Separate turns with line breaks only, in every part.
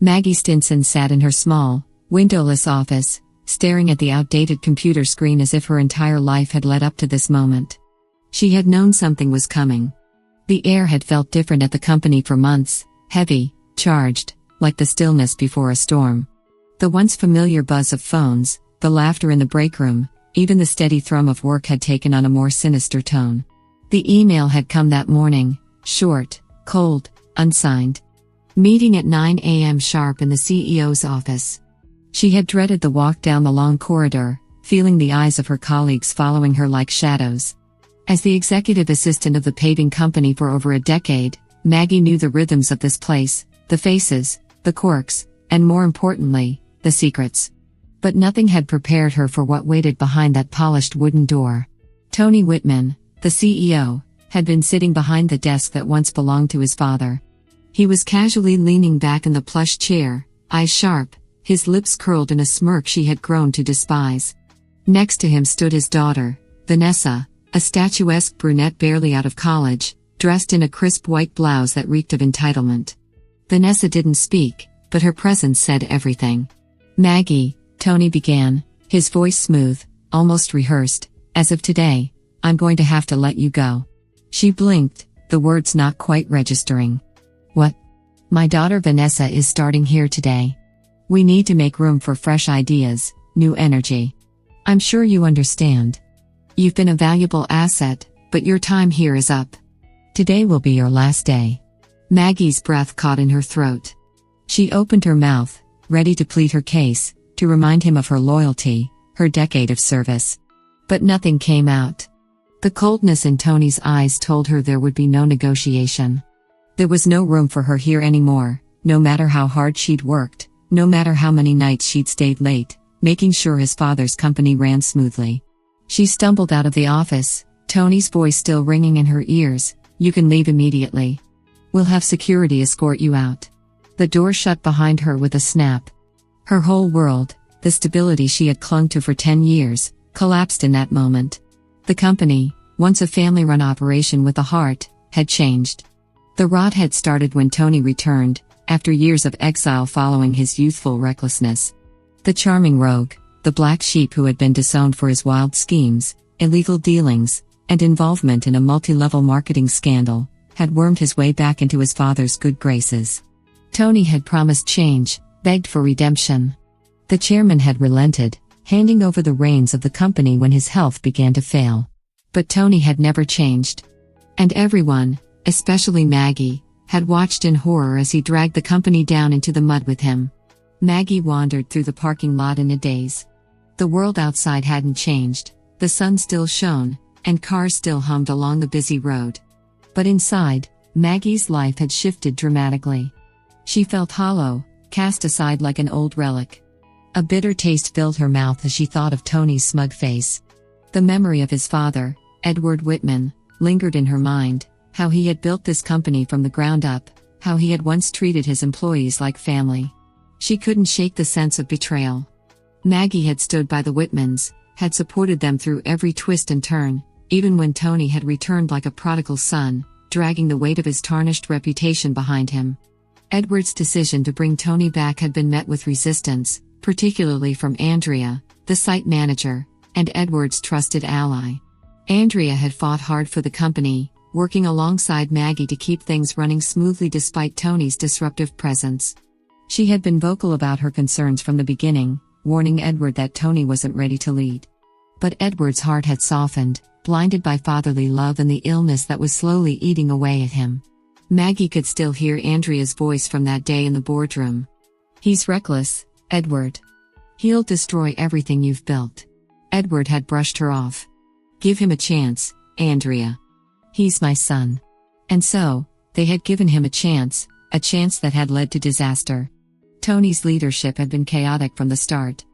Maggie Stinson sat in her small, windowless office, staring at the outdated computer screen as if her entire life had led up to this moment. She had known something was coming. The air had felt different at the company for months, heavy, charged, like the stillness before a storm. The once familiar buzz of phones, the laughter in the breakroom, even the steady thrum of work had taken on a more sinister tone. The email had come that morning, short, cold, unsigned. Meeting at 9 a.m. sharp in the CEO's office. She had dreaded the walk down the long corridor, feeling the eyes of her colleagues following her like shadows. As the executive assistant of the paving company for over a decade, Maggie knew the rhythms of this place, the faces, the quirks, and more importantly, the secrets. But nothing had prepared her for what waited behind that polished wooden door. Tony Whitman, the CEO, had been sitting behind the desk that once belonged to his father. He was casually leaning back in the plush chair, eyes sharp, his lips curled in a smirk she had grown to despise. Next to him stood his daughter, Vanessa, a statuesque brunette barely out of college, dressed in a crisp white blouse that reeked of entitlement. Vanessa didn't speak, but her presence said everything. "Maggie," Tony began, his voice smooth, almost rehearsed, as of today, "I'm going to have to let you go." She blinked, the words not quite registering. "What?" "My daughter Vanessa is starting here today. We need to make room for fresh ideas, new energy. I'm sure you understand. You've been a valuable asset, but your time here is up. Today will be your last day." Maggie's breath caught in her throat. She opened her mouth, ready to plead her case, to remind him of her loyalty, her decade of service. But nothing came out. The coldness in Tony's eyes told her there would be no negotiation. There was no room for her here anymore, no matter how hard she'd worked, no matter how many nights she'd stayed late, making sure his father's company ran smoothly. She stumbled out of the office, Tony's voice still ringing in her ears, "You can leave immediately. We'll have security escort you out." The door shut behind her with a snap. Her whole world, the stability she had clung to for 10 years, collapsed in that moment. The company, once a family-run operation with a heart, had changed. The rot had started when Tony returned, after years of exile following his youthful recklessness. The charming rogue, the black sheep who had been disowned for his wild schemes, illegal dealings, and involvement in a multi-level marketing scandal, had wormed his way back into his father's good graces. Tony had promised change, begged for redemption. The chairman had relented, handing over the reins of the company when his health began to fail. But Tony had never changed. And everyone, especially Maggie, had watched in horror as he dragged the company down into the mud with him. Maggie wandered through the parking lot in a daze. The world outside hadn't changed, the sun still shone, and cars still hummed along the busy road. But inside, Maggie's life had shifted dramatically. She felt hollow, cast aside like an old relic. A bitter taste filled her mouth as she thought of Tony's smug face. The memory of his father, Edward Whitman, lingered in her mind, how he had built this company from the ground up, how he had once treated his employees like family. She couldn't shake the sense of betrayal. Maggie had stood by the Whitmans, had supported them through every twist and turn, even when Tony had returned like a prodigal son, dragging the weight of his tarnished reputation behind him. Edward's decision to bring Tony back had been met with resistance, particularly from Andrea, the site manager, and Edward's trusted ally. Andrea had fought hard for the company, working alongside Maggie to keep things running smoothly despite Tony's disruptive presence. She had been vocal about her concerns from the beginning, warning Edward that Tony wasn't ready to lead. But Edward's heart had softened, blinded by fatherly love and the illness that was slowly eating away at him. Maggie could still hear Andrea's voice from that day in the boardroom. "He's reckless, Edward. He'll destroy everything you've built." Edward had brushed her off. "Give him a chance, Andrea. He's my son." And so, they had given him a chance that had led to disaster. Tony's leadership had been chaotic from the start.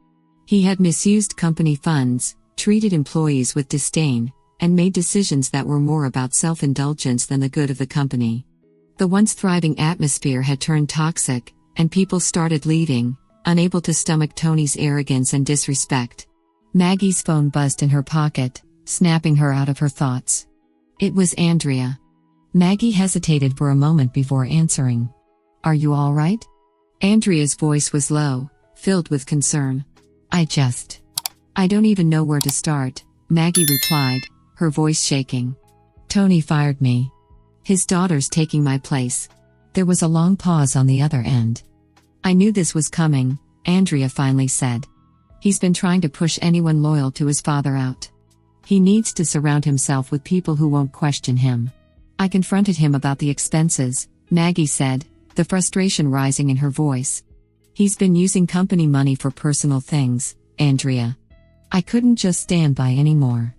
He had misused company funds, treated employees with disdain, and made decisions that were more about self-indulgence than the good of the company. The once thriving atmosphere had turned toxic, and people started leaving, unable to stomach Tony's arrogance and disrespect. Maggie's phone buzzed in her pocket, snapping her out of her thoughts. It was Andrea. Maggie hesitated for a moment before answering. "Are you all right?" Andrea's voice was low, filled with concern. I don't even know where to start, Maggie replied, her voice shaking. Tony fired me. His daughter's taking my place. There was a long pause on the other end. I knew this was coming, Andrea finally said. He's been trying to push anyone loyal to his father out. He needs to surround himself with people who won't question him. I confronted him about the expenses, Maggie said, the frustration rising in her voice. He's been using company money for personal things, Andrea. I couldn't just stand by anymore.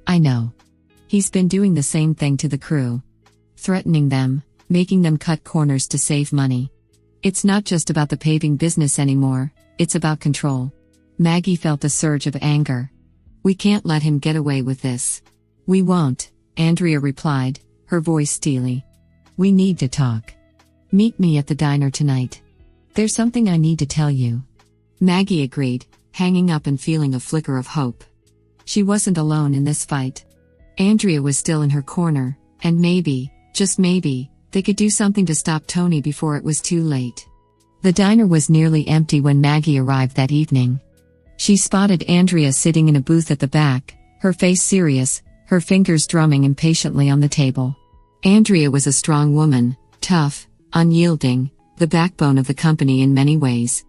I know. He's been doing the same thing to the crew. Threatening them, making them cut corners to save money. It's not just about the paving business anymore, it's about control. Maggie felt a surge of anger. We can't let him get away with this. We won't, Andrea replied, her voice steely. We need to talk. Meet me at the diner tonight. There's something I need to tell you. Maggie agreed, hanging up and feeling a flicker of hope. She wasn't alone in this fight. Andrea was still in her corner, and maybe, just maybe, they could do something to stop Tony before it was too late. The diner was nearly empty when Maggie arrived that evening. She spotted Andrea sitting in a booth at the back, her face serious, her fingers drumming impatiently on the table. Andrea was a strong woman, tough, unyielding, the backbone of the company in many ways.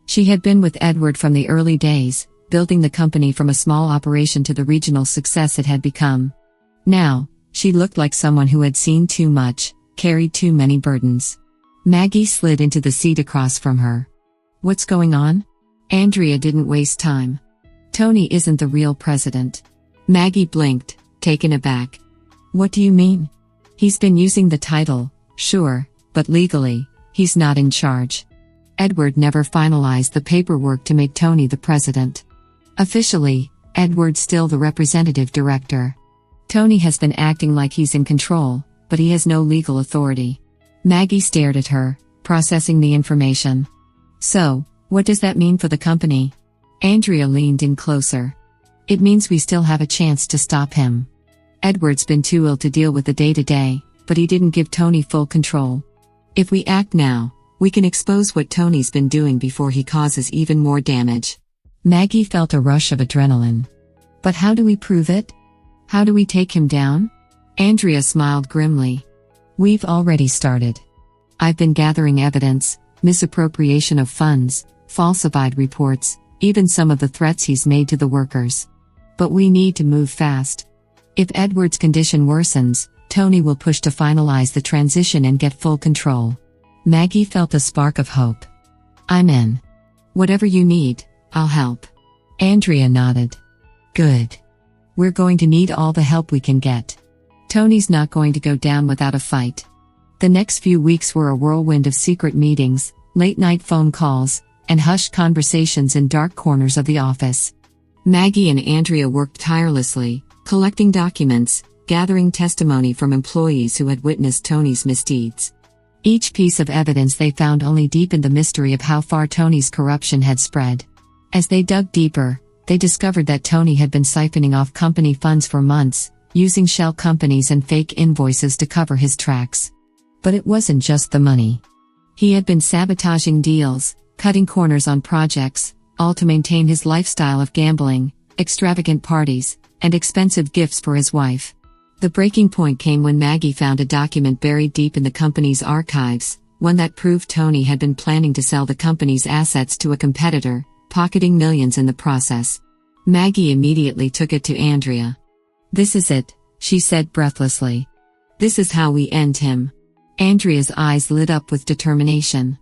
She had been with Edward from the early days, building the company from a small operation to the regional success it had become. Now, she looked like someone who had seen too much, carried too many burdens. Maggie slid into the seat across from her. What's going on? Andrea didn't waste time. Tony isn't the real president. Maggie blinked, taken aback. What do you mean? He's been using the title, sure, but legally, he's not in charge. Edward never finalized the paperwork to make Tony the president. Officially, Edward's still the representative director. Tony has been acting like he's in control, but he has no legal authority. Maggie stared at her, processing the information. So, what does that mean for the company? Andrea leaned in closer. It means we still have a chance to stop him. Edward's been too ill to deal with the day-to-day, but he didn't give Tony full control. If we act now, we can expose what Tony's been doing before he causes even more damage. Maggie felt a rush of adrenaline. But how do we prove it? How do we take him down? Andrea smiled grimly. We've already started. I've been gathering evidence, misappropriation of funds, falsified reports, even some of the threats he's made to the workers. But we need to move fast. If Edward's condition worsens, Tony will push to finalize the transition and get full control. Maggie felt a spark of hope. I'm in. Whatever you need, I'll help. Andrea nodded. Good. We're going to need all the help we can get. Tony's not going to go down without a fight. The next few weeks were a whirlwind of secret meetings, late-night phone calls, and hushed conversations in dark corners of the office. Maggie and Andrea worked tirelessly, collecting documents, gathering testimony from employees who had witnessed Tony's misdeeds. Each piece of evidence they found only deepened the mystery of how far Tony's corruption had spread. As they dug deeper, they discovered that Tony had been siphoning off company funds for months, using shell companies and fake invoices to cover his tracks. But it wasn't just the money. He had been sabotaging deals, cutting corners on projects, all to maintain his lifestyle of gambling, extravagant parties, and expensive gifts for his wife. The breaking point came when Maggie found a document buried deep in the company's archives, one that proved Tony had been planning to sell the company's assets to a competitor, pocketing millions in the process. Maggie immediately took it to Andrea. This is it, she said breathlessly. This is how we end him. Andrea's eyes lit up with determination.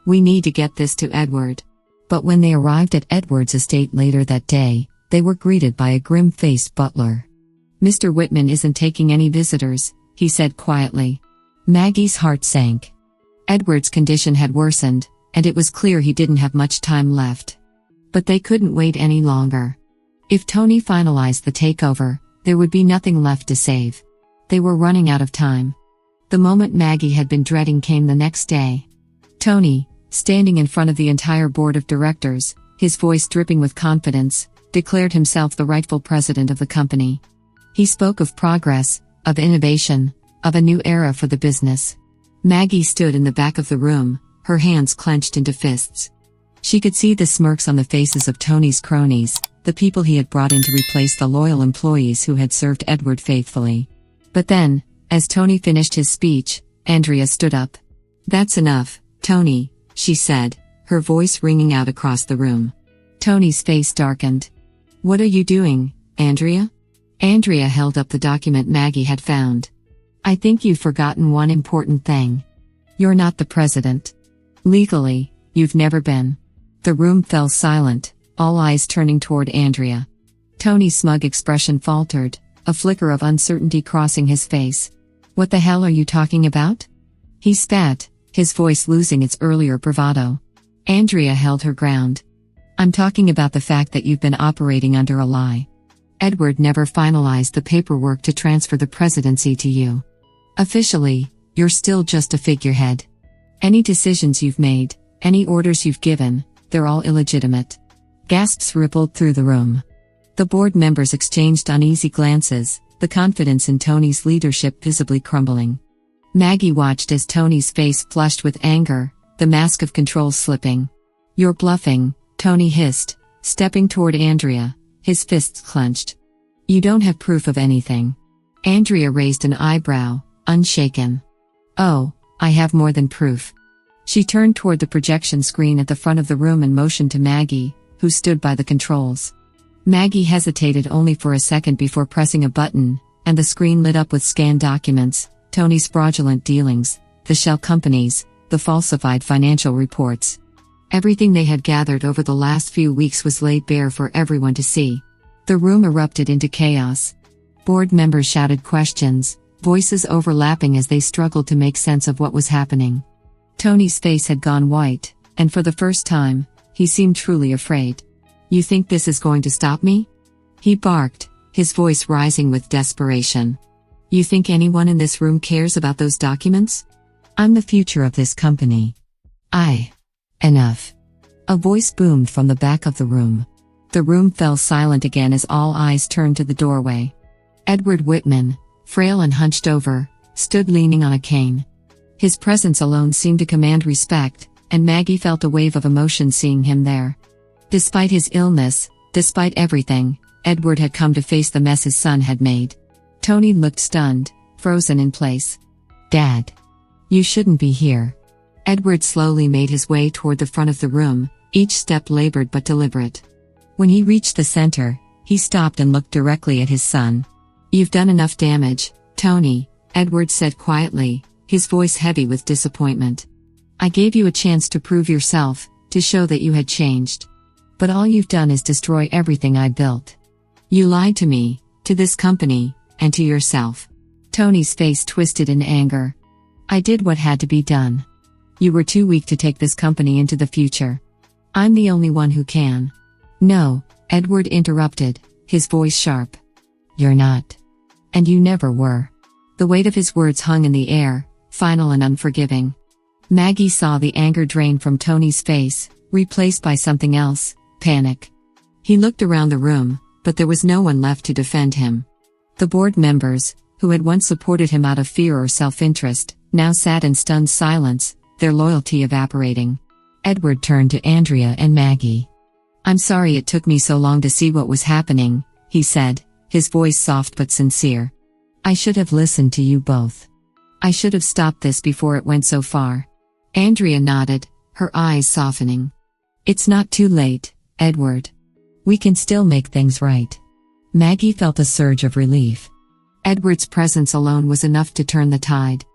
We need to get this to Edward. But when they arrived at Edward's estate later that day, they were greeted by a grim-faced butler. Mr. Whitman isn't taking any visitors, he said quietly. Maggie's heart sank. Edward's condition had worsened, and it was clear he didn't have much time left. But they couldn't wait any longer. If Tony finalized the takeover, there would be nothing left to save. They were running out of time. The moment Maggie had been dreading came the next day. Tony, standing in front of the entire board of directors, his voice dripping with confidence, declared himself the rightful president of the company. He spoke of progress, of innovation, of a new era for the business. Maggie stood in the back of the room, her hands clenched into fists. She could see the smirks on the faces of Tony's cronies, the people he had brought in to replace the loyal employees who had served Edward faithfully. But then, as Tony finished his speech, Andrea stood up. "That's enough, Tony," she said, her voice ringing out across the room. Tony's face darkened. "What are you doing, Andrea?" Andrea held up the document Maggie had found. "I think you've forgotten one important thing. You're not the president. Legally, you've never been." The room fell silent, all eyes turning toward Andrea. Tony's smug expression faltered, a flicker of uncertainty crossing his face. "What the hell are you talking about?" He spat, his voice losing its earlier bravado. Andrea held her ground. "I'm talking about the fact that you've been operating under a lie. Edward never finalized the paperwork to transfer the presidency to you. Officially, you're still just a figurehead. Any decisions you've made, any orders you've given, they're all illegitimate." Gasps rippled through the room. The board members exchanged uneasy glances, the confidence in Tony's leadership visibly crumbling. Maggie watched as Tony's face flushed with anger, the mask of control slipping. "You're bluffing," Tony hissed, stepping toward Andrea, his fists clenched. "You don't have proof of anything." Andrea raised an eyebrow, unshaken. "Oh, I have more than proof." She turned toward the projection screen at the front of the room and motioned to Maggie, who stood by the controls. Maggie hesitated only for a second before pressing a button, and the screen lit up with scanned documents, Tony's fraudulent dealings, the shell companies, the falsified financial reports. Everything they had gathered over the last few weeks was laid bare for everyone to see. The room erupted into chaos. Board members shouted questions, voices overlapping as they struggled to make sense of what was happening. Tony's face had gone white, and for the first time, he seemed truly afraid. "You think this is going to stop me?" he barked, his voice rising with desperation. "You think anyone in this room cares about those documents? I'm the future of this company. Enough." A voice boomed from the back of the room. The room fell silent again as all eyes turned to the doorway. Edward Whitman, frail and hunched over, stood leaning on a cane. His presence alone seemed to command respect, and Maggie felt a wave of emotion seeing him there. Despite his illness, despite everything, Edward had come to face the mess his son had made. Tony looked stunned, frozen in place. "Dad. You shouldn't be here." Edward slowly made his way toward the front of the room, each step labored but deliberate. When he reached the center, he stopped and looked directly at his son. "You've done enough damage, Tony," Edward said quietly, his voice heavy with disappointment. "I gave you a chance to prove yourself, to show that you had changed. But all you've done is destroy everything I built. You lied to me, to this company, and to yourself." Tony's face twisted in anger. "I did what had to be done. You were too weak to take this company into the future. I'm the only one who can." "No," Edward interrupted, his voice sharp. "You're not. And you never were." The weight of his words hung in the air, final and unforgiving. Maggie saw the anger drain from Tony's face, replaced by something else, panic. He looked around the room, but there was no one left to defend him. The board members, who had once supported him out of fear or self-interest, now sat in stunned silence, their loyalty evaporating. Edward turned to Andrea and Maggie. "I'm sorry it took me so long to see what was happening," he said, his voice soft but sincere. "I should have listened to you both. I should have stopped this before it went so far." Andrea nodded, her eyes softening. "It's not too late, Edward. We can still make things right." Maggie felt a surge of relief. Edward's presence alone was enough to turn the tide.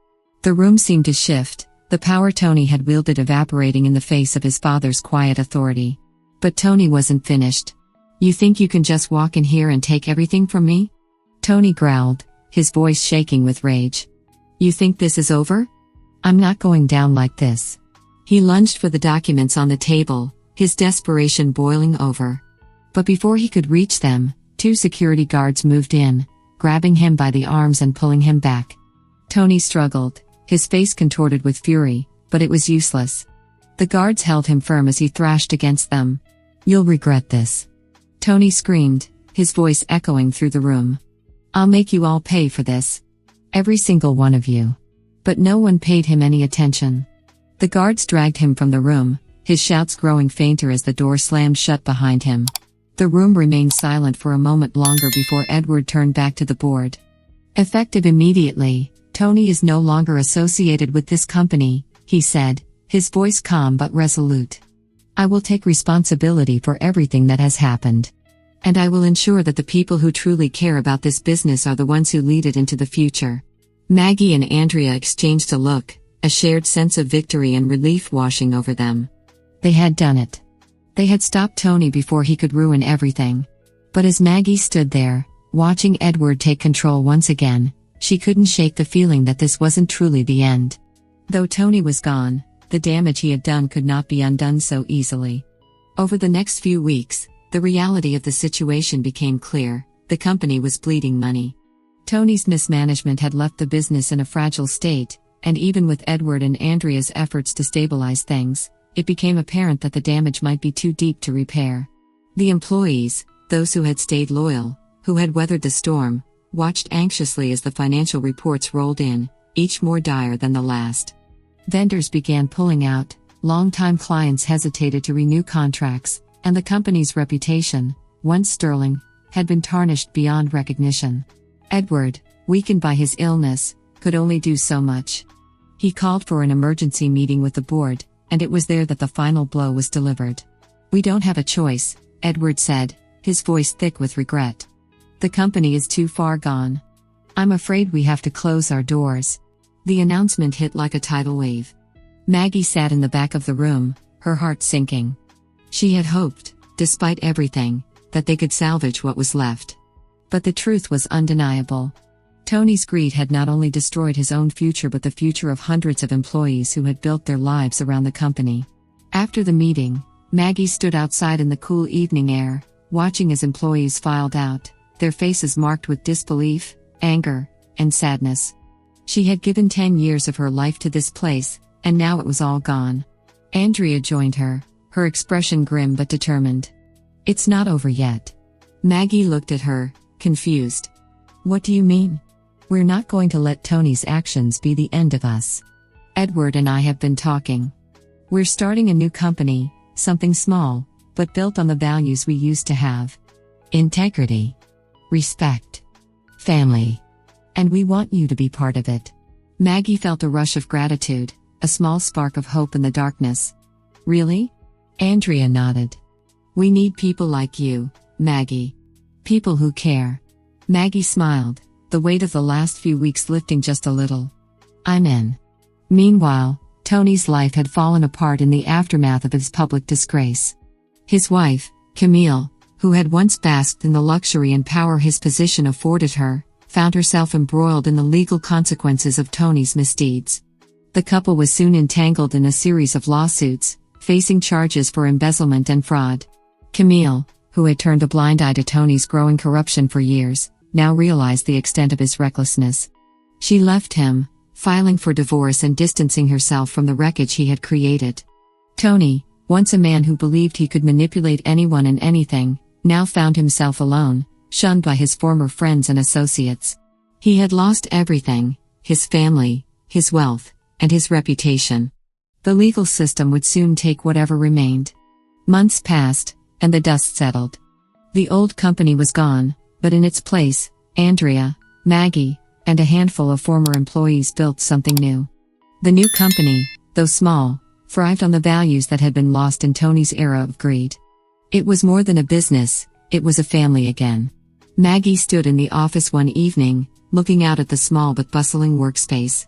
The room seemed to shift, the power Tony had wielded evaporating in the face of his father's quiet authority. But Tony wasn't finished. "You think you can just walk in here and take everything from me?" Tony growled, his voice shaking with rage. "You think this is over? I'm not going down like this." He lunged for the documents on the table, his desperation boiling over. But before he could reach them, 2 security guards moved in, grabbing him by the arms and pulling him back. Tony struggled, his face contorted with fury, but it was useless. The guards held him firm as he thrashed against them. "You'll regret this." Tony screamed, his voice echoing through the room. "I'll make you all pay for this. Every single one of you." But no one paid him any attention. The guards dragged him from the room, his shouts growing fainter as the door slammed shut behind him. The room remained silent for a moment longer before Edward turned back to the board. Effective immediately, Tony is no longer associated with this company, he said, his voice calm but resolute. I will take responsibility for everything that has happened. And I will ensure that the people who truly care about this business are the ones who lead it into the future. Maggie and Andrea exchanged a look, a shared sense of victory and relief washing over them. They had done it. They had stopped Tony before he could ruin everything. But as Maggie stood there, watching Edward take control once again, she couldn't shake the feeling that this wasn't truly the end. Though Tony was gone, the damage he had done could not be undone so easily. Over the next few weeks, the reality of the situation became clear. The company was bleeding money. Tony's mismanagement had left the business in a fragile state, and even with Edward and Andrea's efforts to stabilize things, it became apparent that the damage might be too deep to repair. The employees, those who had stayed loyal, who had weathered the storm, watched anxiously as the financial reports rolled in, each more dire than the last. Vendors began pulling out, longtime clients hesitated to renew contracts, and the company's reputation, once sterling, had been tarnished beyond recognition. Edward, weakened by his illness, could only do so much. He called for an emergency meeting with the board, and it was there that the final blow was delivered. We don't have a choice, Edward said, his voice thick with regret. The company is too far gone. I'm afraid we have to close our doors. The announcement hit like a tidal wave. Maggie sat in the back of the room, her heart sinking. She had hoped, despite everything, that they could salvage what was left. But the truth was undeniable. Tony's greed had not only destroyed his own future but the future of hundreds of employees who had built their lives around the company. After the meeting, Maggie stood outside in the cool evening air, watching as employees filed out, their faces marked with disbelief, anger, and sadness. She had given 10 years of her life to this place, and now it was all gone. Andrea joined her, her expression grim but determined. It's not over yet. Maggie looked at her, confused. What do you mean? We're not going to let Tony's actions be the end of us. Edward and I have been talking. We're starting a new company, something small, but built on the values we used to have. Integrity. Respect. Family. And we want you to be part of it. Maggie felt a rush of gratitude, a small spark of hope in the darkness. Really? Andrea nodded. We need people like you, Maggie. People who care. Maggie smiled, the weight of the last few weeks lifting just a little. I'm in. Meanwhile, Tony's life had fallen apart in the aftermath of his public disgrace. His wife, Camille, who had once basked in the luxury and power his position afforded her, found herself embroiled in the legal consequences of Tony's misdeeds. The couple was soon entangled in a series of lawsuits, facing charges for embezzlement and fraud. Camille, who had turned a blind eye to Tony's growing corruption for years, now realized the extent of his recklessness. She left him, filing for divorce and distancing herself from the wreckage he had created. Tony, once a man who believed he could manipulate anyone and anything, now found himself alone, shunned by his former friends and associates. He had lost everything, his family, his wealth, and his reputation. The legal system would soon take whatever remained. Months passed, and the dust settled. The old company was gone, but in its place, Andrea, Maggie, and a handful of former employees built something new. The new company, though small, thrived on the values that had been lost in Tony's era of greed. It was more than a business, it was a family again. Maggie stood in the office one evening, looking out at the small but bustling workspace.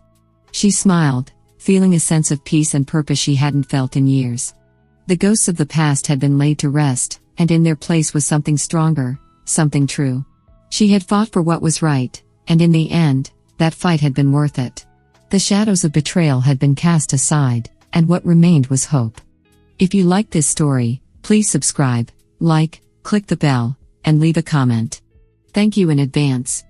She smiled, feeling a sense of peace and purpose she hadn't felt in years. The ghosts of the past had been laid to rest, and in their place was something stronger, something true. She had fought for what was right, and in the end, that fight had been worth it. The shadows of betrayal had been cast aside, and what remained was hope. If you liked this story, please subscribe, like, click the bell, and leave a comment. Thank you in advance.